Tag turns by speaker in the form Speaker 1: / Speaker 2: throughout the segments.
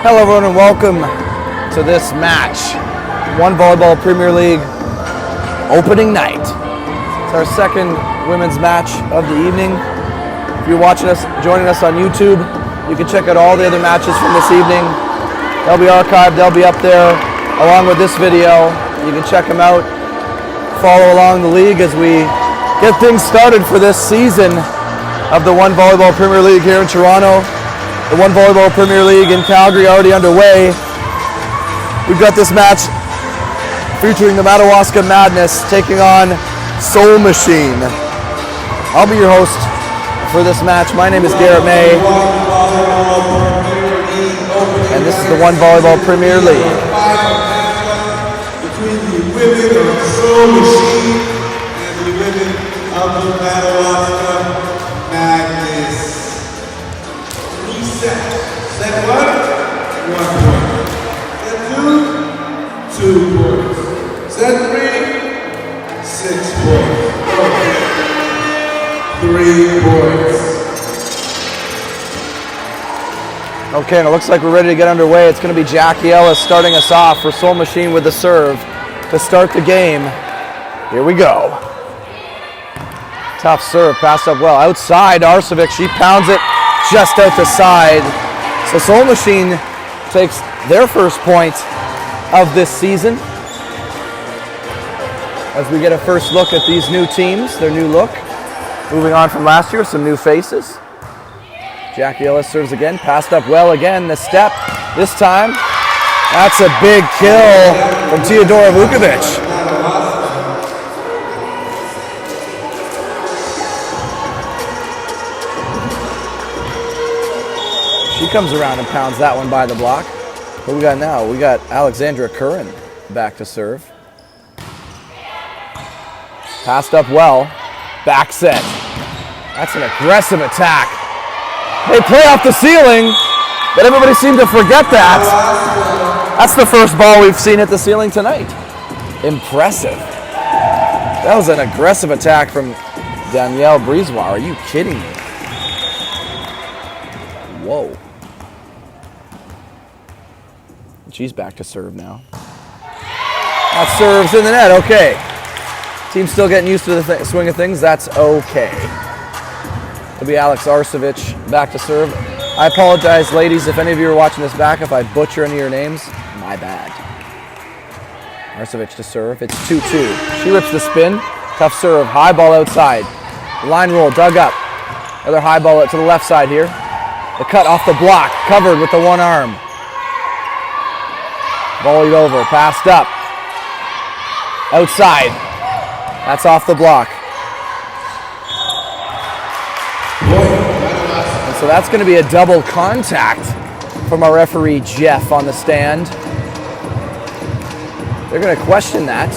Speaker 1: Hello everyone and welcome to this match. One Volleyball Premier League opening night. It's our second women's match of the evening. If you're joining us on YouTube, you can check out all the other matches from this evening. They'll be archived, they'll be up there along with this video. You can check them out. Follow along the league as we get things started for this season of the One Volleyball Premier League here in Toronto. The One Volleyball Premier League in Calgary already underway. We've got this match featuring the Madawaska Madness taking on Soul Machine. I'll be your host for this match. My name is Garrett May, and this is the One Volleyball Premier League.
Speaker 2: Between the women of Soul Machine and the women of the Madawaska Madness. Set 1, 1 point. Set 2, 2 points. Set 3, 6 points. 3 points.
Speaker 1: Okay, and it looks like we're ready to get underway. It's going to be Jackie Ellis starting us off for Soul Machine with the serve to start the game. Here we go. Tough serve, passed up well. Outside, Arcevic, she pounds it just out the side. So Soul Machine takes their first point of this season. As we get a first look at these new teams, their new look. Moving on from last year, some new faces. Jackie Ellis serves again, passed up well again, the step this time. That's a big kill from Teodora Vukovic. She comes around and pounds that one by the block. What we got now? We got Alexandra Curran back to serve. Passed up well. Back set. That's an aggressive attack. They play off the ceiling, but everybody seemed to forget that. That's the first ball we've seen at the ceiling tonight. Impressive. That was an aggressive attack from Danielle Brizois. Are you kidding me? Whoa. She's back to serve now. That serves in the net, okay. Team's still getting used to the swing of things, that's okay. It'll be Alex Arsovich back to serve. I apologize, ladies, if any of you are watching this back, if I butcher any of your names, my bad. Arsovich to serve, it's 2-2. She rips the spin, tough serve, high ball outside. Line roll, dug up. Another high ball out to the left side here. The cut off the block, covered with the one arm. Volleyed over, passed up. Outside. That's off the block. And so that's going to be a double contact from our referee Jeff on the stand. They're going to question that.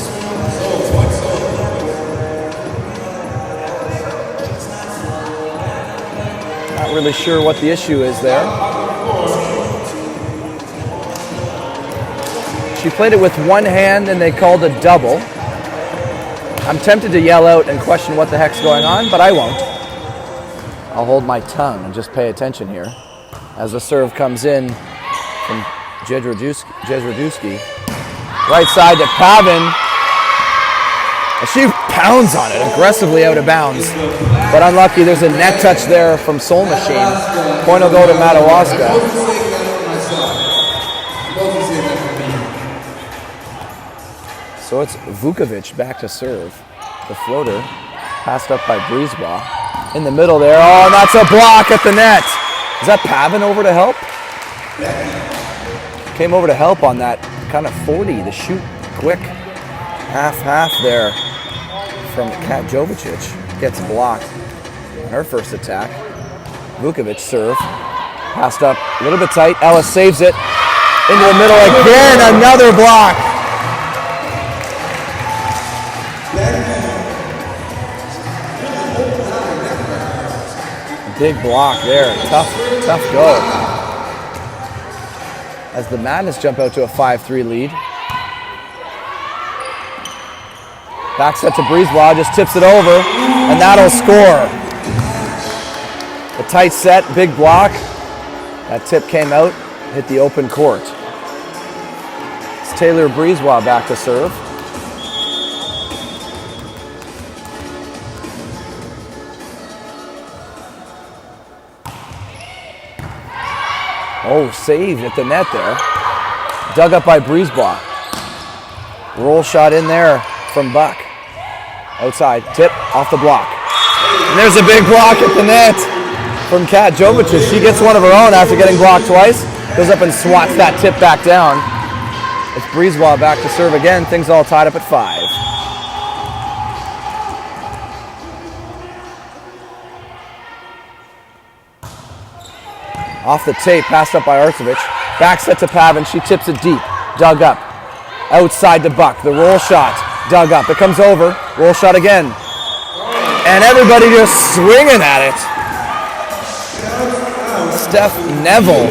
Speaker 1: Not really sure what the issue is there. She played it with one hand and they called a double. I'm tempted to yell out and question what the heck's going on, but I won't. I'll hold my tongue and just pay attention here as the serve comes in from Jezrodowski. Right side to Pavin. She pounds on it, aggressively out of bounds. But unlucky, there's a net touch there from Soul Machine. Point will go to Madawaska. So it's Vukovic back to serve. The floater passed up by Brisebois. In the middle there. Oh, and that's a block at the net. Is that Pavin over to help? Came over to help on that kind of 40 to shoot quick. Half there from Kat Jovicic. Gets blocked on her first attack. Vukovic serve. Passed up a little bit tight. Ellis saves it. Into the middle again. Another block. Big block there. Tough go. As the Madness jump out to a 5-3 lead. Back set to Brisebois, just tips it over, and that'll score. A tight set, big block. That tip came out, hit the open court. It's Taylor Brisebois back to serve. Oh, saved at the net there. Dug up by Brisebois. Roll shot in there from Buck. Outside, tip, off the block. And there's a big block at the net from Kat Jovicic. She gets one of her own after getting blocked twice. Goes up and swats that tip back down. It's Brisebois back to serve again. Things all tied up at 5. Off the tape, passed up by Arsovich. Back set to Pavin, she tips it deep. Dug up. Outside to Buck, the roll shot. Dug up, it comes over. Roll shot again. And everybody just swinging at it. Steph Neville,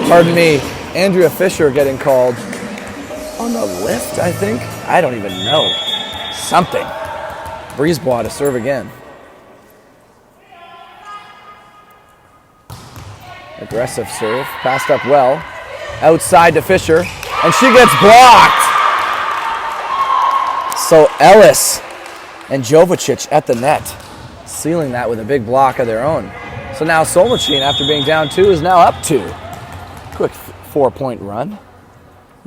Speaker 1: pardon me, Andrea Fisher getting called on the lift, I think. I don't even know. Something. Brisebois to serve again. Aggressive serve, passed up well. Outside to Fisher, and she gets blocked. So Ellis and Jovicic at the net, sealing that with a big block of their own. So now Soul Machine, after being down 2, is now up 2. Quick 4-point run.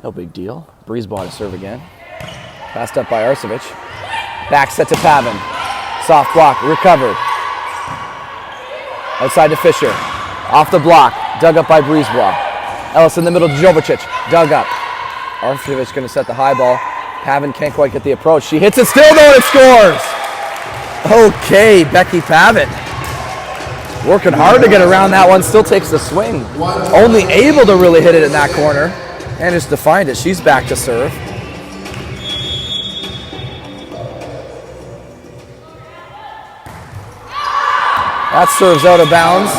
Speaker 1: No big deal. Brisebois to serve again. Passed up by Arsovich. Back set to Pavin. Soft block, recovered. Outside to Fisher. Off the block, dug up by Brisebois. Ellis in the middle to Jovicic, dug up. Arsovich going to set the high ball. Pavin can't quite get the approach. She hits it still though, and it scores! Okay, Becky Pavin. Working hard to get around that one, still takes the swing. Only able to really hit it in that corner. And just to find it, she's back to serve. That serves out of bounds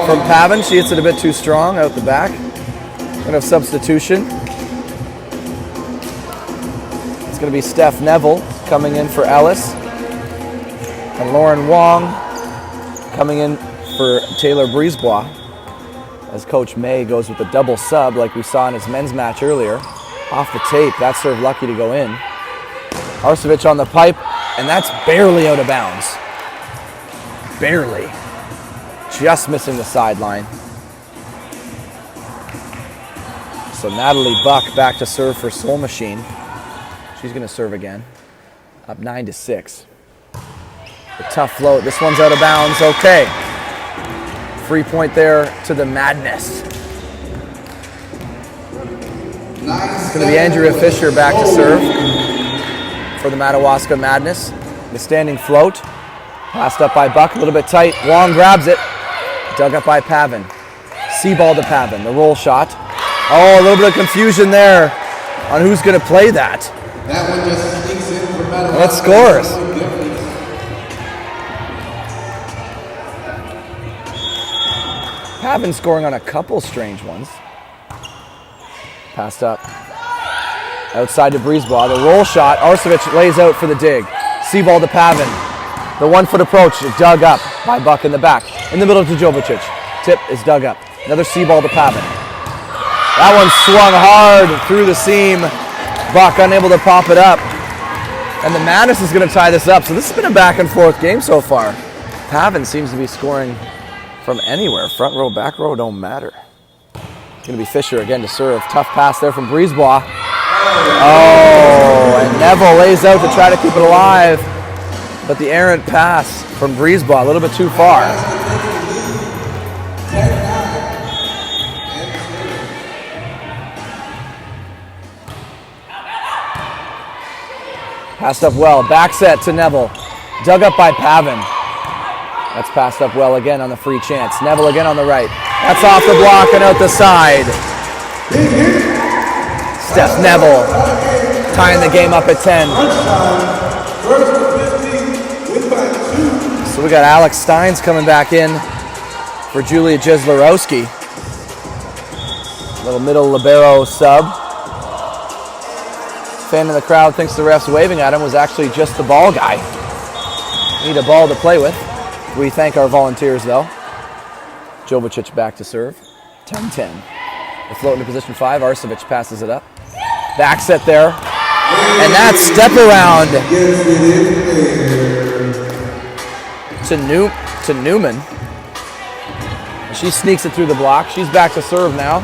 Speaker 1: from Pavin. She hits it a bit too strong out the back. We're going to have substitution. It's going to be Steph Neville coming in for Ellis. And Lauren Wong coming in for Taylor Brisebois. as Coach May goes with the double sub like we saw in his men's match earlier. Off the tape, that serve lucky to go in. Arcevic on the pipe, and that's barely out of bounds. Barely. Just missing the sideline. So Natalie Buck back to serve for Soul Machine. She's going to serve again. Up 9-6. The tough float. This one's out of bounds. Okay. Free point there to the Madness. It's going to be Andrea Fisher back to serve for the Madawaska Madness. The standing float. Passed up by Buck, a little bit tight. Wong grabs it. Dug up by Pavin. C-ball to Pavin. The roll shot. Oh, a little bit of confusion there on who's going to play that.
Speaker 2: That one just sneaks in for Madawaska.
Speaker 1: And it scores. Pavin scoring on a couple strange ones. Passed up. Outside to Brisebois. The roll shot. Arcevic lays out for the dig. C-ball to Pavin. The 1-foot approach is dug up by Buck in the back. In the middle to Jovicic. Tip is dug up. Another C-ball to Pavin. That one swung hard through the seam. Buck unable to pop it up. And the Madness is going to tie this up. So this has been a back and forth game so far. Pavin seems to be scoring from anywhere. Front row, back row, don't matter. It's going to be Fisher again to serve. Tough pass there from Brisebois. Oh, and Neville lays out to try to keep it alive. But the errant pass from Brisebois, a little bit too far. Passed up well. Back set to Neville. Dug up by Pavin. That's passed up well again on the free chance. Neville again on the right. That's off the block and out the side. Steph Neville tying the game up at 10. So we got Alex Steins coming back in for Julia Jeslarowski. Little middle libero sub. Fan in the crowd thinks the ref's waving at him was actually just the ball guy. Need a ball to play with. We thank our volunteers though. Jovicic back to serve. 10-10. The float into position 5. Arcevic passes it up. Back set there. And that step around to Newman. She sneaks it through the block. She's back to serve now.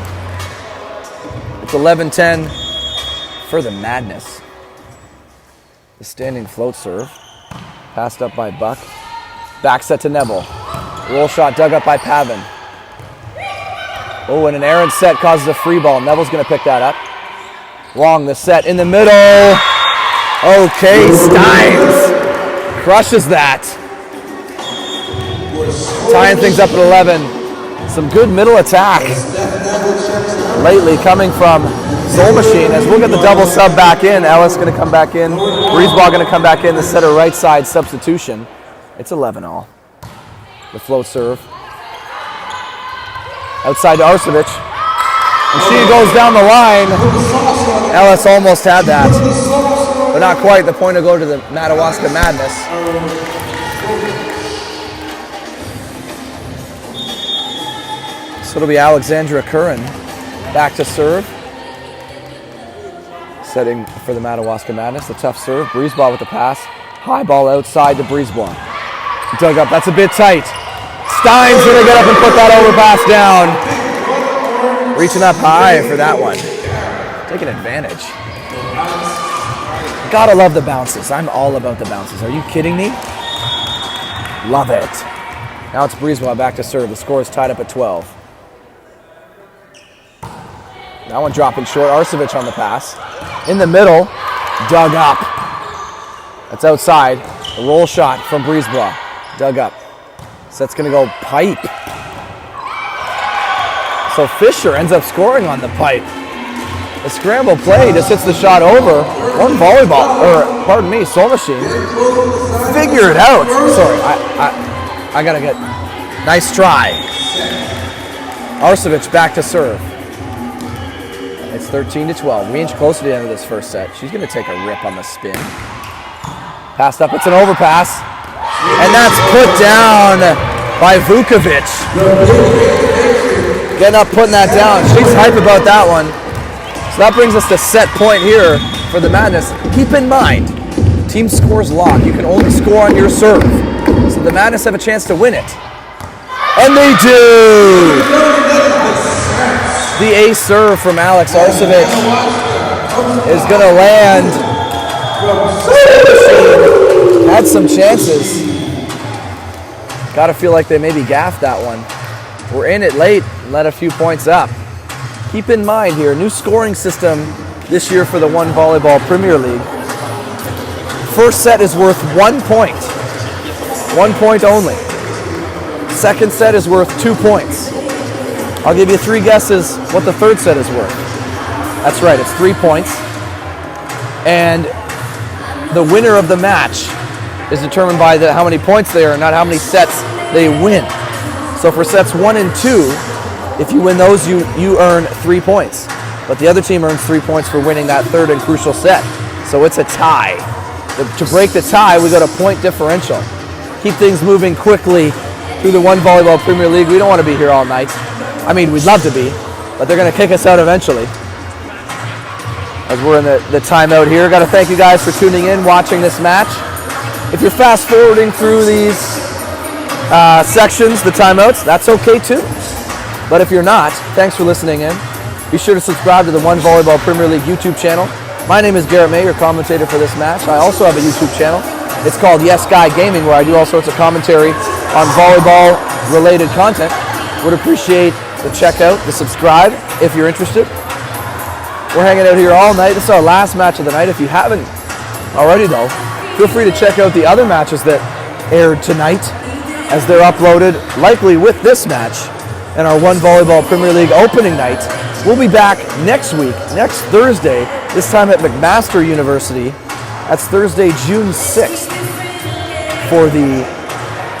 Speaker 1: It's 11-10 for the Madness. The standing float serve. Passed up by Buck. Back set to Neville. Roll shot dug up by Pavin. Oh, and an errant set causes a free ball. Neville's going to pick that up. Long the set in the middle. Okay, Steins crushes that. Tying things up at 11. Some good middle attack lately coming from Soul Machine. As we'll get the double sub back in. Ellis going to come back in. Brisebois going to come back in. The setter right side substitution. It's 11-all. The float serve. Outside to Arcevic. And she goes down the line. Ellis almost had that. But not quite. The point will go to the Madawaska Madness. So it'll be Alexandra Curran back to serve. Setting for the Madawaska Madness. The tough serve. Brisebois with the pass. High ball outside to Brisebois. Dug up. That's a bit tight. Stein's going to get up and put that overpass down. Reaching up high for that one. Taking advantage. Gotta love the bounces. I'm all about the bounces. Are you kidding me? Love it. Now it's Brisebois back to serve. The score is tied up at 12. That one dropping short. Arcevic on the pass. In the middle. Dug up. That's outside. A roll shot from Brisebois. Dug up. So that's going to go pipe. So Fisher ends up scoring on the pipe. The scramble play just hits the shot over. One volleyball, or pardon me, Soul Machine. Figure it out. Sorry, I got to get, nice try. Arcevic back to serve. It's 13-12. We inch closer to the end of this first set. She's going to take a rip on the spin. Passed up, it's an overpass. And that's put down by Vukovic. getting up, putting that down. She's hype about that one. So that brings us to set point here for the Madness. Keep in mind, team scores lock. You can only score on your serve. So the Madness have a chance to win it. And they do! The ace serve from Alex Arcevic is going to land. Had some chances. Got to feel like they maybe gaffed that one. We're in it late and let a few points up. Keep in mind here, new scoring system this year for the One Volleyball Premier League. First set is worth 1 point. 1 point only. Second set is worth 2 points. I'll give you 3 guesses what the third set is worth. That's right, it's 3 points. And the winner of the match is determined by how many points they earn, not how many sets they win. So for sets 1 and 2, if you win those, you earn 3 points. But the other team earns 3 points for winning that third and crucial set. So it's a tie. To break the tie, we go to point differential. Keep things moving quickly through the One Volleyball Premier League. We don't want to be here all night. I mean, we'd love to be, but they're going to kick us out eventually. As we're in the timeout here. Got to thank you guys for tuning in, watching this match. If you're fast forwarding through these sections, the timeouts, that's okay too. But if you're not, thanks for listening in. Be sure to subscribe to the One Volleyball Premier League YouTube channel. My name is Garrett May, your commentator for this match. I also have a YouTube channel. It's called Yes Guy Gaming, where I do all sorts of commentary on volleyball-related content. Would appreciate the check out, the subscribe, if you're interested. We're hanging out here all night. This is our last match of the night. If you haven't already, though, feel free to check out the other matches that aired tonight, as they're uploaded, likely with this match, and our One Volleyball Premier League opening night. We'll be back next week, next Thursday, this time at McMaster University. That's Thursday, June 6th, for the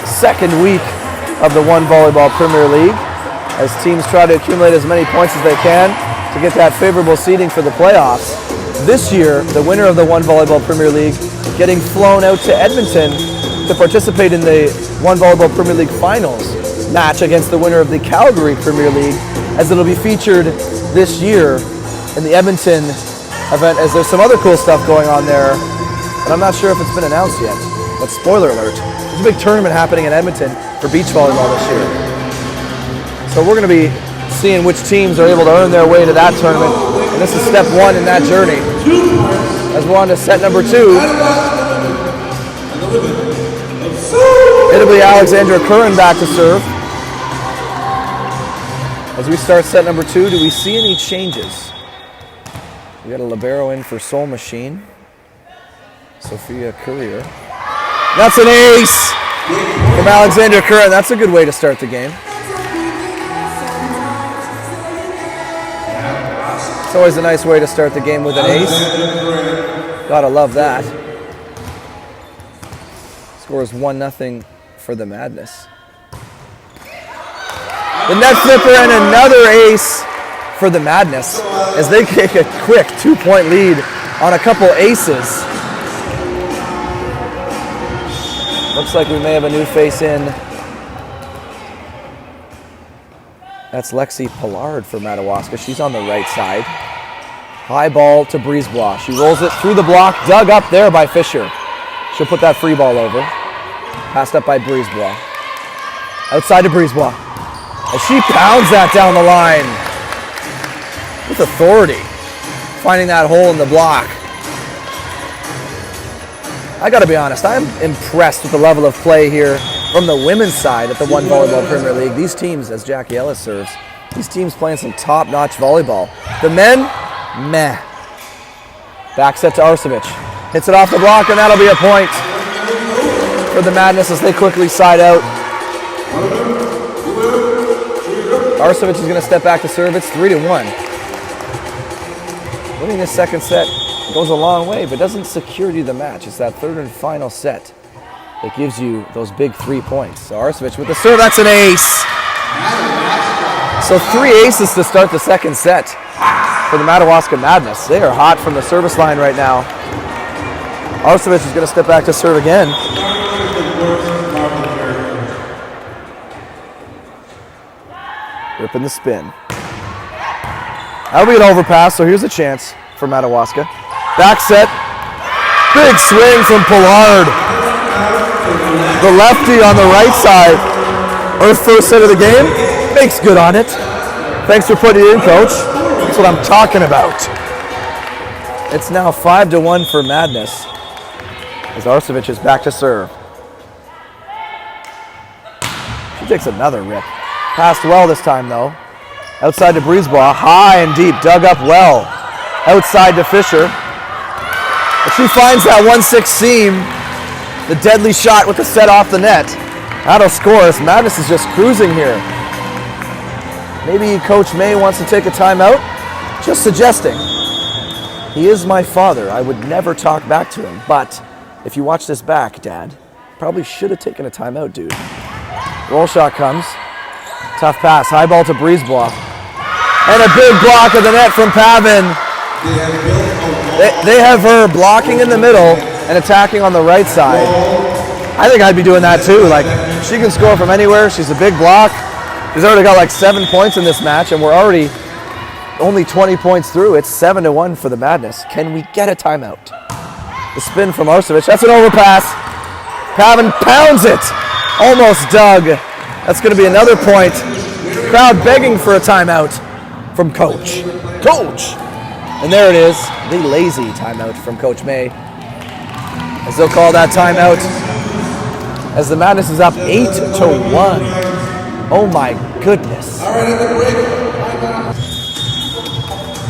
Speaker 1: second week of the One Volleyball Premier League, as teams try to accumulate as many points as they can to get that favorable seeding for the playoffs. This year, the winner of the One Volleyball Premier League getting flown out to Edmonton to participate in the One Volleyball Premier League Finals match against the winner of the Calgary Premier League, as it'll be featured this year in the Edmonton event, as there's some other cool stuff going on there, but I'm not sure if it's been announced yet. But spoiler alert, there's a big tournament happening in Edmonton for beach volleyball this year. So we're going to be seeing which teams are able to earn their way to that tournament, and this is step 1 in that journey. As we're on to set number 2, it'll be Alexandra Curran back to serve. As we start set number 2, do we see any changes? We got a libero in for Soul Machine. Sophia Courier. That's an ace from Alexandra Curran. That's a good way to start the game. It's always a nice way to start the game with an ace. Gotta love that. Scores 1-0 for the Madness. The net flipper and another ace for the Madness, as they take a quick 2-point lead on a couple aces. Looks like we may have a new face in. That's Lexi Pollard for Madawaska. She's on the right side. High ball to Brisebois. She rolls it through the block, dug up there by Fisher. She'll put that free ball over. Passed up by Brisebois. Outside to Brisebois. As she pounds that down the line with authority, finding that hole in the block. I gotta be honest, I'm impressed with the level of play here from the women's side at the One Volleyball Premier League. These teams, as Jackie Ellis serves, these teams playing some top-notch volleyball. The men, meh. Back set to Arcevic. Hits it off the block, and that'll be a point for the Madness as they quickly side out. Arcevic is gonna step back to serve. It's 3-1. Winning this second set goes a long way, but doesn't secure you the match. It's that third and final set that gives you those big 3 points. So Arcevic with the serve, that's an ace. So 3 aces to start the second set for the Madawaska Madness. They are hot from the service line right now. Arcevic is going to step back to serve again. Ripping the spin. That'll be an overpass, so here's a chance for Madawaska. Back set. Big swing from Pollard. The lefty on the right side. Her first set of the game. Makes good on it. Thanks for putting it in, Coach. That's what I'm talking about. It's now 5-1 for Madness, as Arcevic is back to serve. She takes another rip. Passed well this time, though. Outside to Brisebois, high and deep, dug up well. Outside to Fisher. But she finds that 1-6 seam, the deadly shot with the set off the net. That'll score us. Madness is just cruising here. Maybe Coach May wants to take a timeout? Just suggesting. He is my father. I would never talk back to him. But if you watch this back, Dad, probably should have taken a timeout, dude. Roll shot comes. Tough pass. High ball to Brisebois. And a big block of the net from Pavin. They have her blocking in the middle and attacking on the right side. I think I'd be doing that too. Like, she can score from anywhere. She's a big block. She's already got like 7 points in this match, and we're already only 20 points through. It's 7-1 for the Madness. Can we get a timeout? The spin from Arcevic. That's an overpass. Pavin pounds it. Almost dug. That's going to be another point. Crowd begging for a timeout from Coach. Coach! And there it is. The lazy timeout from Coach May. As they'll call that timeout. As the Madness is up 8-1. Oh my goodness.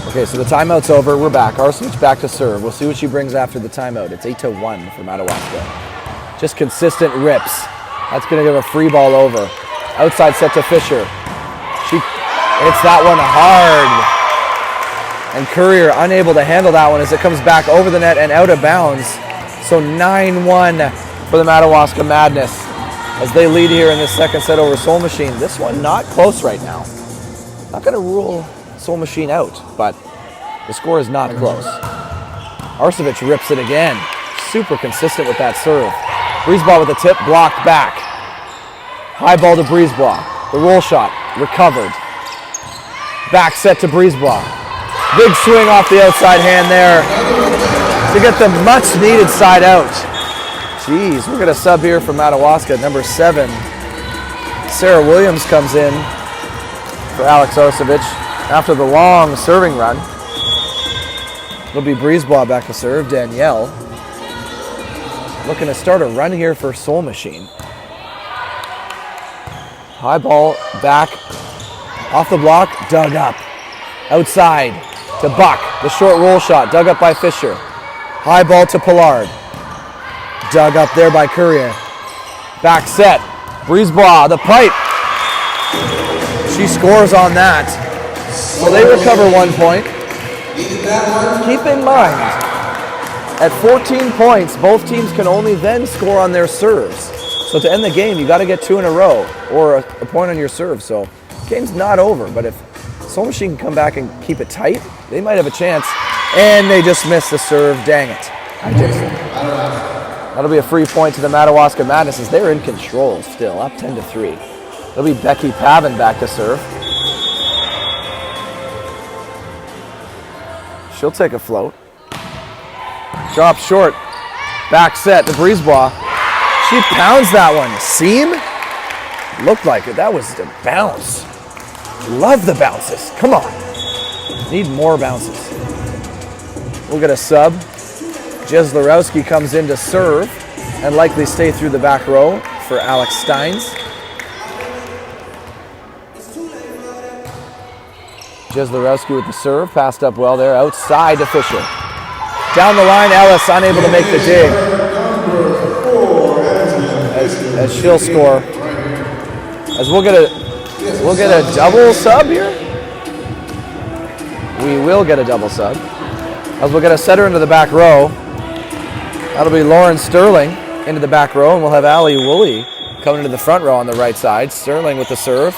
Speaker 1: Okay, so the timeout's over. We're back. Arcevic back to serve. We'll see what she brings after the timeout. It's 8-1 for Madawaska. Just consistent rips. That's going to give a free ball over. Outside set to Fisher. She hits that one hard. And Courier unable to handle that one as it comes back over the net and out of bounds. So 9-1 for the Madawaska Madness as they lead here in this second set over Soul Machine. This one not close right now. Not going to rule Soul Machine out, but the score is not close. Arcevic rips it again. Super consistent with that serve. Brisebois with the tip, blocked back. High ball to Brisebois. The roll shot, recovered. Back set to Brisebois. Big swing off the outside hand there to get the much needed side out. Jeez, we're gonna sub here for Madawaska, number 7. Sarah Williams comes in for Alex Arcevic after the long serving run. It'll be Brisebois back to serve. Danielle looking to start a run here for Soul Machine. High ball back off the block, dug up. Outside to Buck, the short roll shot, dug up by Fisher. High ball to Pollard. Dug up there by Courier. Back set. Brisebois, the pipe. She scores on that. So they recover 1 point. Keep in mind, at 14 points, both teams can only then score on their serves. So to end the game, you got to get 2 in a row or a point on your serve. So game's not over, but if Soul Machine can come back and keep it tight, they might have a chance. And they just missed the serve. Dang it. I jinxed it. That'll be a free point to the Madawaska Madness as they're in control still, up 10-3. It'll be Becky Pavin back to serve. She'll take a float. Drop short. Back set to Brisebois. She pounds that one. Seam? Looked like it. That was a bounce. Love the bounces. Come on. Need more bounces. We'll get a sub. Jeslarowski comes in to serve and likely stay through the back row for Alex Steins. Jeslarowski with the serve. Passed up well there. Outside to Fisher. Down the line, Ellis unable to make the dig. As she'll score. As we'll get a double sub here. We will get a double sub. As we'll get a setter into the back row. That'll be Lauren Sterling into the back row, and we'll have Allie Woolley coming into the front row on the right side. Sterling with the serve.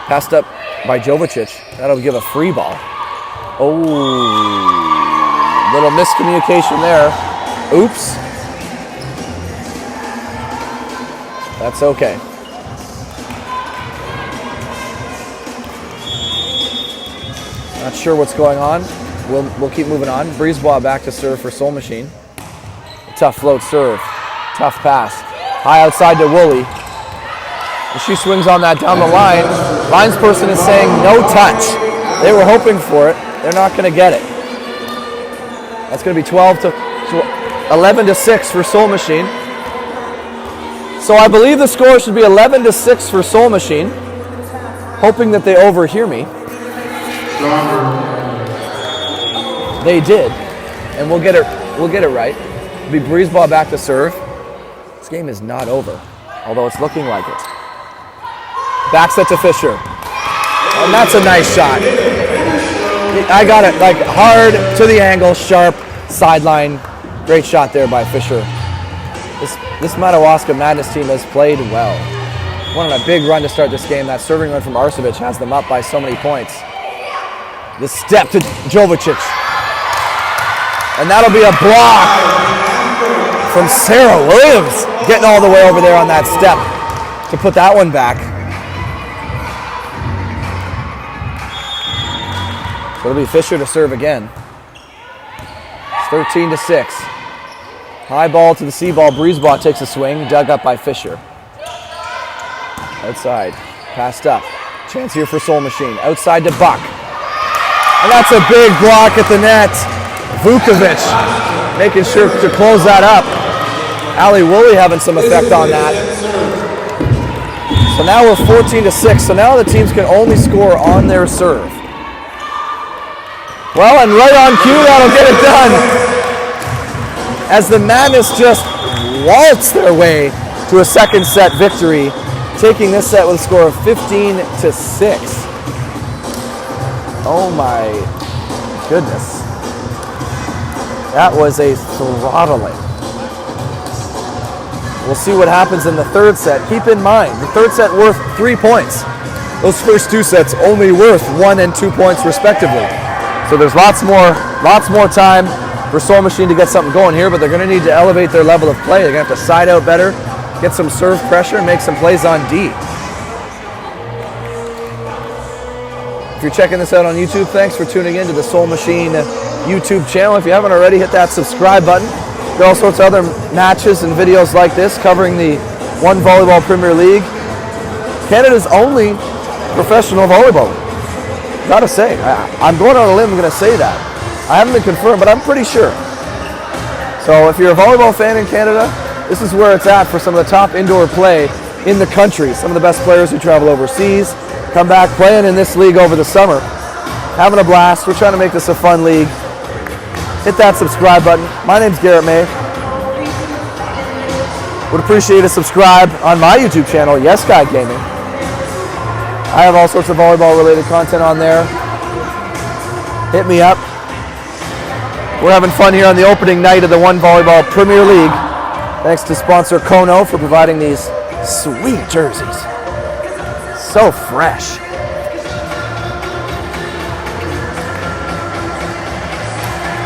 Speaker 1: Passed up by Jovicic. That'll give a free ball. Oh, little miscommunication there. Oops. That's okay. Not sure what's going on. We'll keep moving on. Brisebois back to serve for Soul Machine. Tough float serve. Tough pass. High outside to Woolley. And she swings on that down the line. Linesperson is saying no touch. They were hoping for it. They're not going to get it. That's going to be 11-6 for Soul Machine. So I believe the score should be 11-6 for Soul Machine. Hoping that they overhear me. They did, and we'll get it right. It'll be Brisebois back to serve. This game is not over, although it's looking like it. Back set to Fisher, and that's a nice shot. I got it like hard to the angle, sharp sideline. Great shot there by Fisher. This Madawaska Madness team has played well. Went on a big run to start this game. That serving run from Arcevic has them up by so many points. The step to Jovicic. And that'll be a block from Sarah Williams. Getting all the way over there on that step to put that one back. So it'll be Fisher to serve again. It's 13-6. High ball to the C ball. Brisebois takes a swing. Dug up by Fisher. Outside. Passed up. Chance here for Soul Machine. Outside to Buck. And that's a big block at the net. Vukovic making sure to close that up. Ali Woolley having some effect on that. So now we're 14-6. So now the teams can only score on their serve. Well, and right on cue, that'll get it done. As the Madness just waltz their way to a second set victory, taking this set with a score of 15-6. Oh my goodness. That was a throttling. We'll see what happens in the third set. Keep in mind, the third set worth 3 points. Those first two sets only worth 1 and 2 points respectively. So there's lots more time for Soul Machine to get something going here, but they're going to need to elevate their level of play. They're going to have to side out better, get some serve pressure, and make some plays on D. If you're checking this out on YouTube, thanks for tuning in to the Soul Machine YouTube channel. If you haven't already, hit that subscribe button. There are all sorts of other matches and videos like this covering the One Volleyball Premier League, Canada's only professional volleyball. Gotta say, I'm going on a limb, I'm going to say that. I haven't been confirmed, but I'm pretty sure. So if you're a volleyball fan in Canada, this is where it's at for some of the top indoor play in the country. Some of the best players who travel overseas come back playing in this league over the summer. Having a blast. We're trying to make this a fun league. Hit that subscribe button. My name's Garrett May. Would appreciate a subscribe on my YouTube channel, Yes Guy Gaming. I have all sorts of volleyball related content on there. Hit me up. We're having fun here on the opening night of the One Volleyball Premier League. Thanks to sponsor Kono for providing these sweet jerseys. So fresh.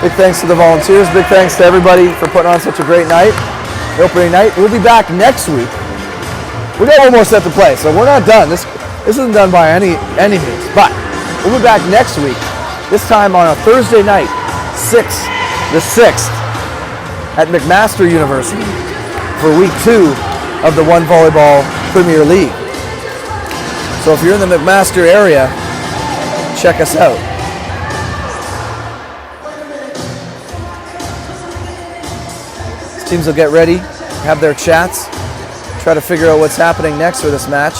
Speaker 1: Big thanks to the volunteers. Big thanks to everybody for putting on such a great night. The opening night. We'll be back next week. We got one more set to play, so we're not done. This isn't done by any means, but we'll be back next week. This time on a Thursday night, the 6th, at McMaster University for week 2 of the One Volleyball Premier League. So if you're in the McMaster area, check us out. These teams will get ready, have their chats, try to figure out what's happening next for this match.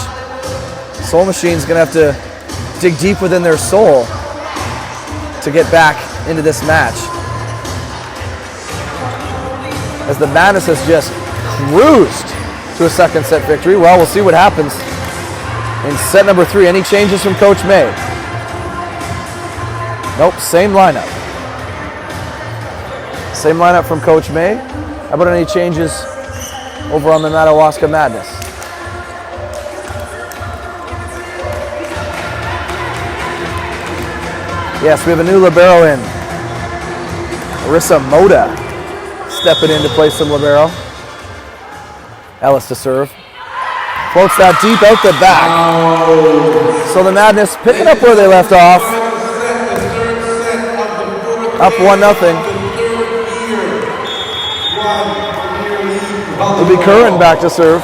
Speaker 1: Soul Machine's going to have to dig deep within their soul to get back into this match. As the Madness has just cruised to a second set victory. Well, we'll see what happens in set number 3. Any changes from Coach May? Nope, same lineup. Same lineup from Coach May. How about any changes over on the Madawaska Madness? Yes, we have a new libero in. Marissa Moda stepping in to play some libero. Ellis to serve. Floats that deep out the back. So the Madness picking up where they left off. Up 1-0. It'll be Curran back to serve.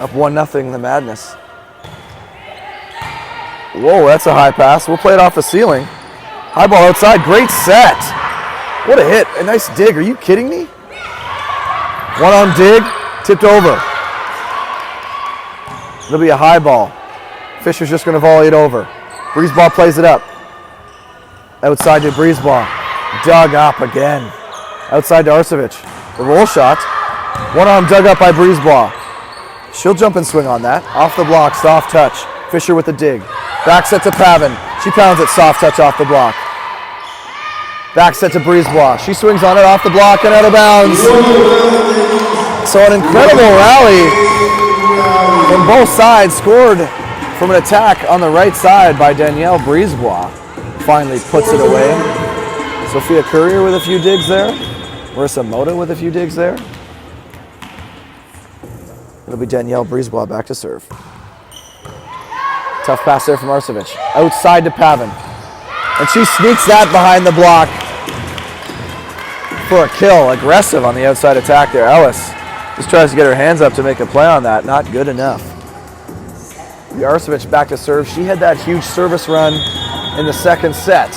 Speaker 1: Up 1-0 the Madness. Whoa, that's a high pass. We'll play it off the ceiling. High ball outside. Great set. What a hit. A nice dig. Are you kidding me? One-arm dig. Tipped over. It'll be a high ball. Fisher's just going to volley it over. Breezeball plays it up. Outside to Breezeball. Dug up again. Outside to Arcevic. The roll shot. One arm dug up by Breezeball. She'll jump and swing on that. Off the block, soft touch. Fisher with the dig. Back set to Pavin. She pounds it, soft touch off the block. Back set to Breezeball. She swings on it off the block and out of bounds. So an incredible rally from both sides, scored from an attack on the right side by Danielle Breezebois. Finally puts it away. Sophia Courier with a few digs there. Marissa Moda with a few digs there. It'll be Danielle Breezebois back to serve. Tough pass there from Arcevic. Outside to Pavin. And she sneaks that behind the block for a kill. Aggressive on the outside attack there. Ellis just tries to get her hands up to make a play on that. Not good enough. Arcevic back to serve. She had that huge service run in the second set.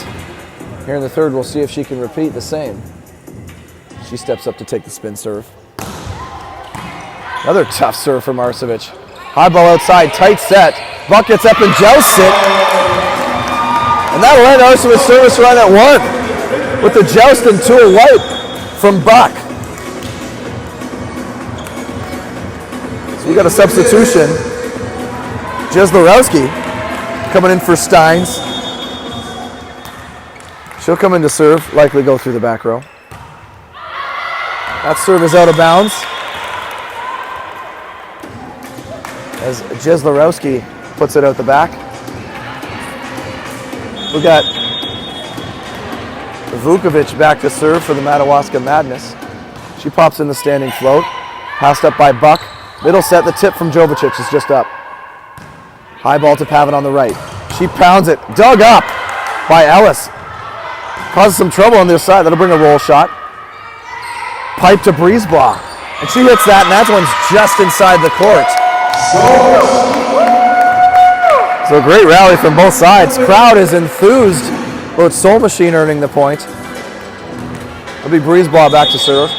Speaker 1: Here in the third, we'll see if she can repeat the same. She steps up to take the spin serve. Another tough serve from Arcevic. High ball outside, tight set. Buck gets up and jousts it. And that'll end Arcevic's service run at 1 with the joust and to a wipe from Buck. So we got a substitution. Jeslarowski coming in for Steins. She'll come in to serve, likely go through the back row. That serve is out of bounds. As Jeslarowski puts it out the back. We got Vukovic back to serve for the Madawaska Madness. She pops in the standing float. Passed up by Buck. Middle set, the tip from Jovicic is just up. High ball to Pavin on the right. She pounds it. Dug up by Ellis. Causes some trouble on this side. That'll bring a roll shot. Pipe to Breezeball. And she hits that, and that one's just inside the court. So a great rally from both sides. Crowd is enthused about Soul Machine earning the point. It'll be Breezeball back to serve.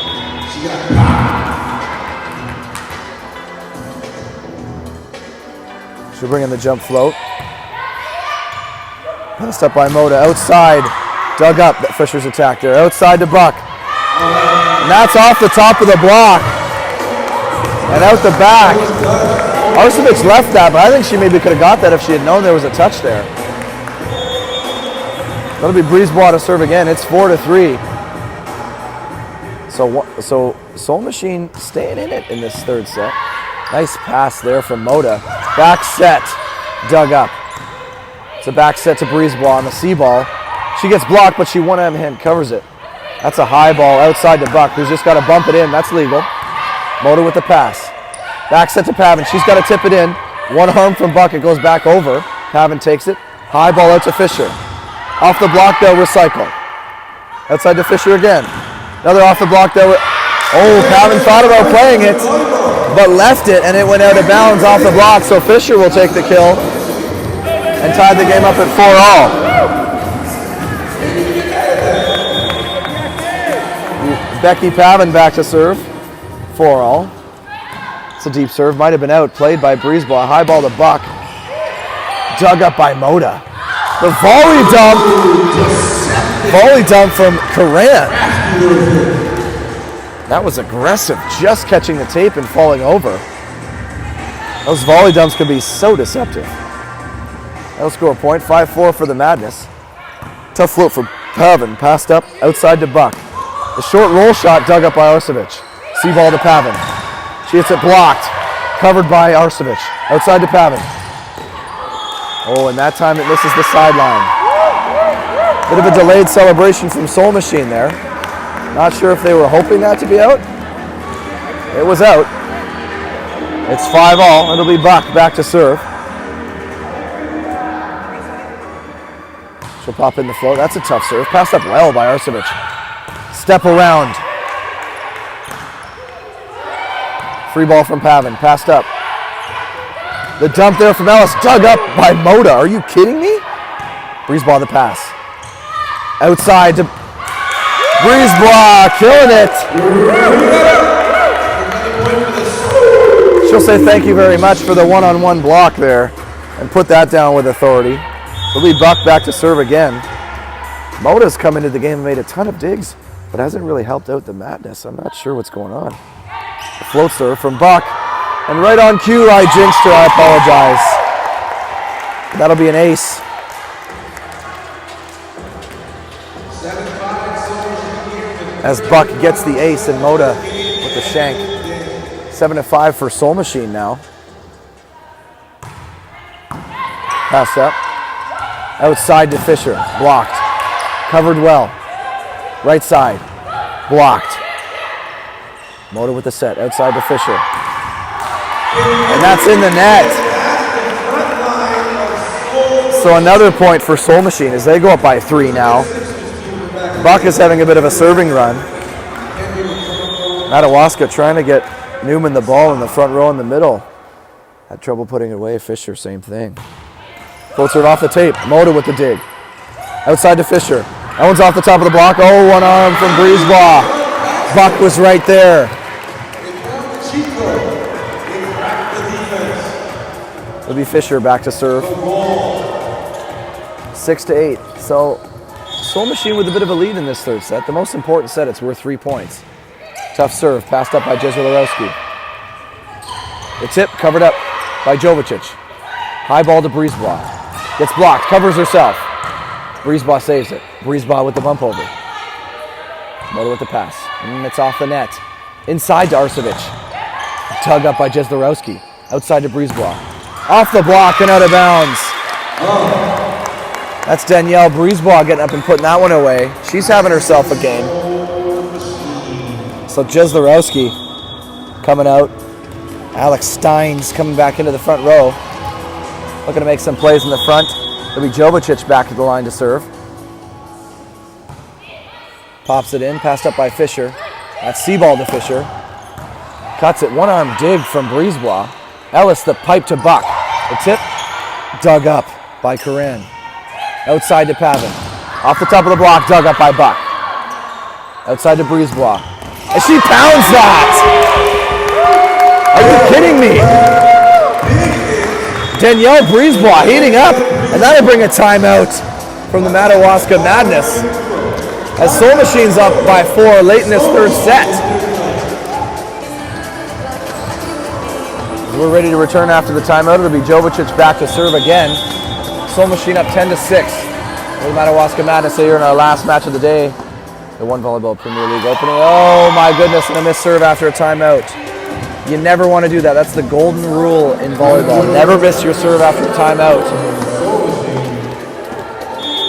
Speaker 1: She'll bring in the jump float. Passed up by Moda. Outside. Dug up. Fisher's attack there. Outside to Buck. And that's off the top of the block. And out the back. Arcevic left that, but I think she maybe could have got that if she had known there was a touch there. That'll be Breezebois to serve again. It's 4-3. So Soul Machine staying in it in this third set. Nice pass there from Moda. Back set. Dug up. It's a back set to Breezebois on the C ball. She gets blocked, but she one-hand covers it. That's a high ball outside to Buck, who's just got to bump it in. That's legal. Moda with the pass. Back set to Pavin. She's got to tip it in. One arm from Buck. It goes back over. Pavin takes it. High ball out to Fisher. Off the block, they'll recycle. Outside to Fisher again. Another off the block, they'll... Oh, Pavin thought about playing it, but left it, and it went out of bounds off the block, so Fisher will take the kill and tie the game up at 4-all. Becky Pavin back to serve. 4-all. It's a deep serve. Might have been out. Played by Breezeball. High ball to Buck. Dug up by Moda. The volley dump from Coran. That was aggressive. Just catching the tape and falling over. Those volley dumps can be so deceptive. That'll score a point. 5-4 for the Madness. Tough float for Pavin. Passed up. Outside to Buck. The short roll shot dug up by Arcevic. C-ball to Pavin. She hits it blocked. Covered by Arcevic. Outside to Pavin. Oh, and that time it misses the sideline. Bit of a delayed celebration from Soul Machine there. Not sure if they were hoping that to be out. It was out. It's 5-all. It'll be Buck back to serve. She'll pop in the float. That's a tough serve. Passed up well by Arcevic. Step around. Free ball from Pavin. Passed up. The dump there from Ellis. Dug up by Moda. Are you kidding me? Brisebois the pass. Outside to Brisebois. Killing it. She'll say thank you very much for the one-on-one block there and put that down with authority. It'll be Buck back to serve again. Moda's come into the game and made a ton of digs, but hasn't really helped out the Madness. I'm not sure what's going on. A float serve from Buck. And right on cue, I jinxed her. I apologize. That'll be an ace. As Buck gets the ace and Moda with the shank. 7-5 for Soul Machine now. Pass up. Outside to Fisher. Blocked. Covered well. Right side. Blocked. Moda with the set. Outside to Fisher. And that's in the net. So another point for Soul Machine as they go up by 3 now. Buck is having a bit of a serving run. Madawaska trying to get Newman the ball in the front row in the middle. Had trouble putting it away. Fisher, same thing. Floats it off the tape. Moda with the dig. Outside to Fisher. That one's off the top of the block. Oh, one arm from Brisebois. Buck was right there. It'll be Fisher back to serve. 6-8. So Soul Machine with a bit of a lead in this third set. The most important set, it's worth 3 points. Tough serve, passed up by Jezrelowski. The tip covered up by Jovicic. High ball to Brisebois. Gets blocked, covers herself. Brisebois saves it. Brisebois with the bump over. Moda with the pass. And it's off the net. Inside to Arcevic. Tug up by Jezlorowski. Outside to Brisebois. Off the block and out of bounds. That's Danielle Brisebois getting up and putting that one away. She's having herself a game. So Jezlorowski coming out. Alex Steins coming back into the front row. Looking to make some plays in the front. It'll be Jovicic back to the line to serve. Pops it in, passed up by Fisher. That's C-ball to Fisher. Cuts it, one-arm dig from Brisebois. Ellis, the pipe to Buck. The tip, dug up by Corinne. Outside to Pavin. Off the top of the block, dug up by Buck. Outside to Brisebois. And she pounds that! Are you kidding me? Danielle Brisebois heating up, and that'll bring a timeout from the Madawaska Madness. As Soul Machine's up by 4 late in this third set. We're ready to return after the timeout. It'll be Jovicic back to serve again. Soul Machine up 10-6. With Madawaska Madness here in our last match of the day. The One Volleyball Premier League opening. Oh my goodness, and a missed serve after a timeout. You never want to do that. That's the golden rule in volleyball. Never miss your serve after a timeout.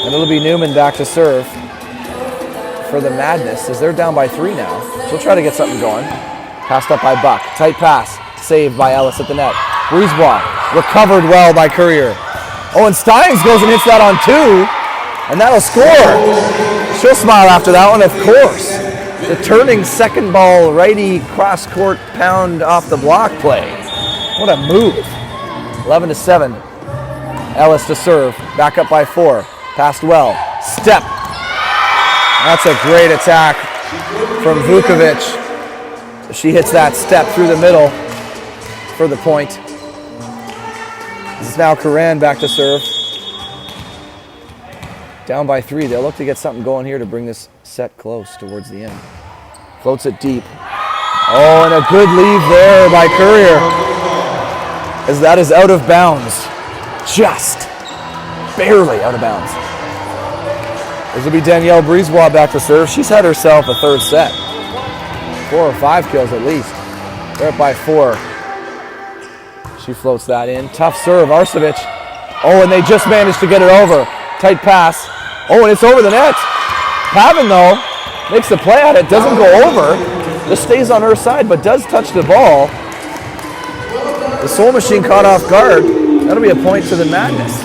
Speaker 1: And it'll be Newman back to serve for the Madness as they're down by 3 now. She'll try to get something going. Passed up by Buck. Tight pass. Saved by Ellis at the net. Brisebois recovered well by Courier. Oh, and Steins goes and hits that on 2. And that'll score. She'll smile after that one, of course. The turning second ball righty cross court pound off the block play. What a move. 11-7. Ellis to serve. Back up by 4. Passed well. Step. That's a great attack from Vukovic. She hits that step through the middle for the point. This is now Coran back to serve. Down by 3. They'll look to get something going here to bring this set close towards the end. Floats it deep. Oh, and a good leave there by Courier. As that is out of bounds. Just barely out of bounds. This will be Danielle Brisebois back to serve. She's had herself a third set. 4 or 5 kills at least. They're up by 4. She floats that in. Tough serve, Arcevic. Oh, and they just managed to get it over. Tight pass. Oh, and it's over the net. Pavin, though, makes the play at it. Doesn't go over. Just stays on her side, but does touch the ball. The Soul Machine caught off guard. That'll be a point to the Madness.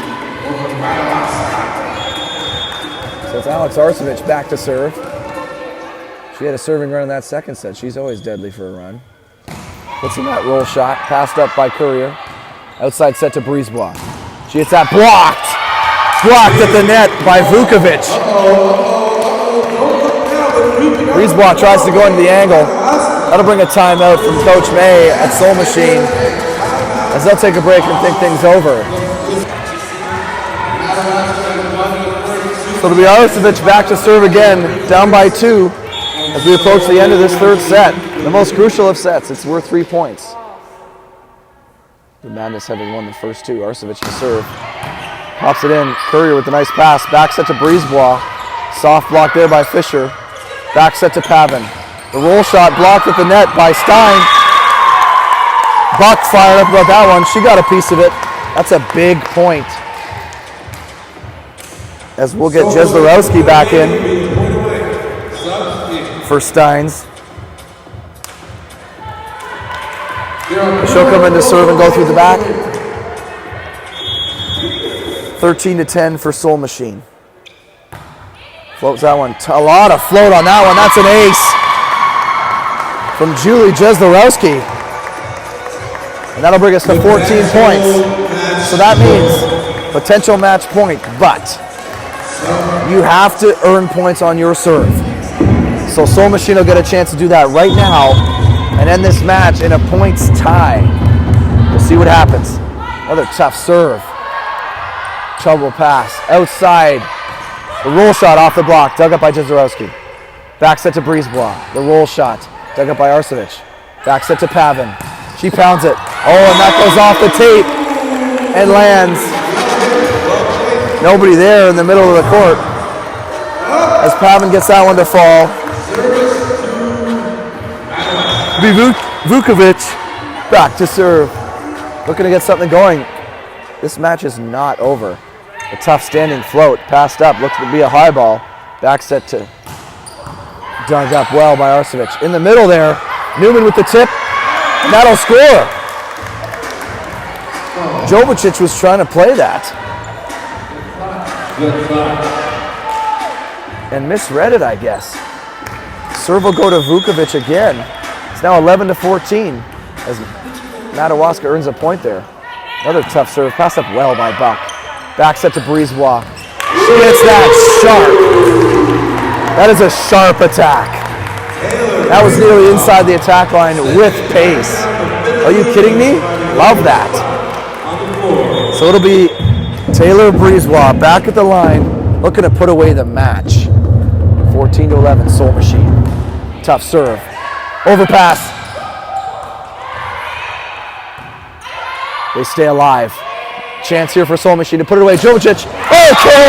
Speaker 1: So it's Alex Arsovich back to serve. She had a serving run in that second set. She's always deadly for a run. Puts in that roll shot, passed up by Courier. Outside set to Brisebois. She hits that blocked. Blocked at the net by Vukovic. Brisebois tries to go into the angle. That'll bring a timeout from Coach May at Soul Machine as they'll take a break and think things over. So it'll be Arsovich back to serve again, down by 2 as we approach the end of this third set. The most crucial of sets. It's worth 3 points. The Madness having won the first 2. Arsovich to serve. Pops it in. Courier with a nice pass. Back set to Brisebois. Soft block there by Fisher. Back set to Pavin. The roll shot blocked at the net by Stein. Buck fired up about that one. She got a piece of it. That's a big point. As we'll get Jeslarowski back in for Steins. She'll come in to serve and go through the back. 13-10 for Soul Machine. Floats that one. A lot of float on that one. That's an ace from Julie Jeslarowski. And that'll bring us to 14 points. So that means potential match point, but you have to earn points on your serve. So Soul Machine will get a chance to do that right now and end this match in a points tie. We'll see what happens. Another tough serve. Trouble pass. Outside. The roll shot off the block. Dug up by Jeslarowski. Back set to Brisebois. The roll shot. Dug up by Arsovich. Back set to Pavin. She pounds it. Oh, and that goes off the tape and lands. Nobody there in the middle of the court as Pavin gets that one to fall. Vukovic back to serve. Looking to get something going. This match is not over. A tough standing float. Passed up. Looks to be a high ball. Back set to dug up well by Arsovich. In the middle there, Newman with the tip. And that'll score. Jovicic was trying to play that. And misread it, I guess. Serve will go to Vukovic again. It's now 11-14 as Madawaska earns a point there. Another tough serve. Passed up well by Buck. Back set to Brisebois. She hits that sharp. That is a sharp attack. That was nearly inside the attack line with pace. Are you kidding me? Love that. So it'll be Taylor Brisebois back at the line, looking to put away the match. 14-11, Soul Machine. Tough serve. Overpass. They stay alive. Chance here for Soul Machine to put it away. Jovicic. Okay!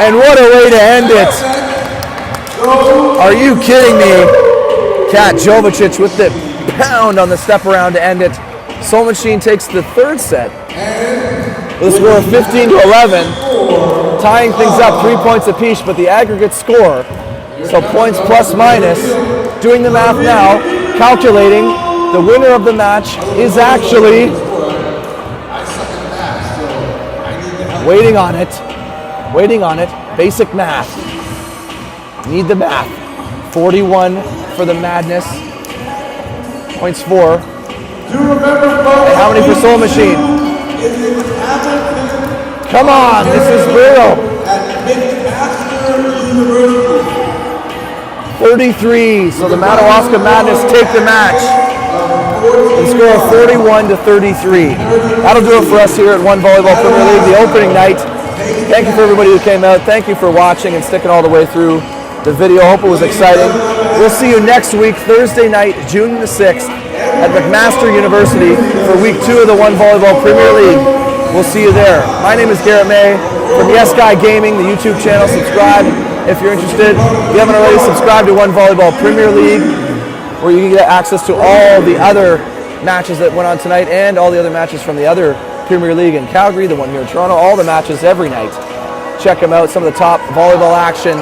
Speaker 1: And what a way to end it. Are you kidding me? Kat Jovicic with the pound on the step around to end it. Soul Machine takes the third set with a score of 15-11, tying things up 3 points apiece, but the aggregate score, so points plus minus, doing the math now, calculating, the winner of the match is actually waiting on it, basic math. Need the math. 41 for the Madness. Points for. And how many for Soul Machine? Come on, this is real. 33, so the Madawaska Madness take the match. The score of 41-33. That'll do it for us here at One Volleyball Premier League, the opening night. Thank you for everybody who came out. Thank you for watching and sticking all the way through the video. Hope it was exciting. We'll see you next week, Thursday night, June the 6th, at McMaster University for week 2 of the One Volleyball Premier League. We'll see you there. My name is Garrett May from Yes Guy Gaming, the YouTube channel. Subscribe if you're interested. If you haven't already, subscribe to One Volleyball Premier League, where you can get access to all the other matches that went on tonight and all the other matches from the other Premier League in Calgary, the one here in Toronto, all the matches every night. Check them out. Some of the top volleyball action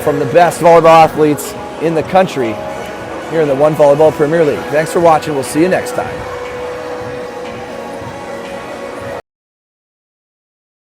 Speaker 1: from the best volleyball athletes in the country here in the One Volleyball Premier League. Thanks for watching. We'll see you next time.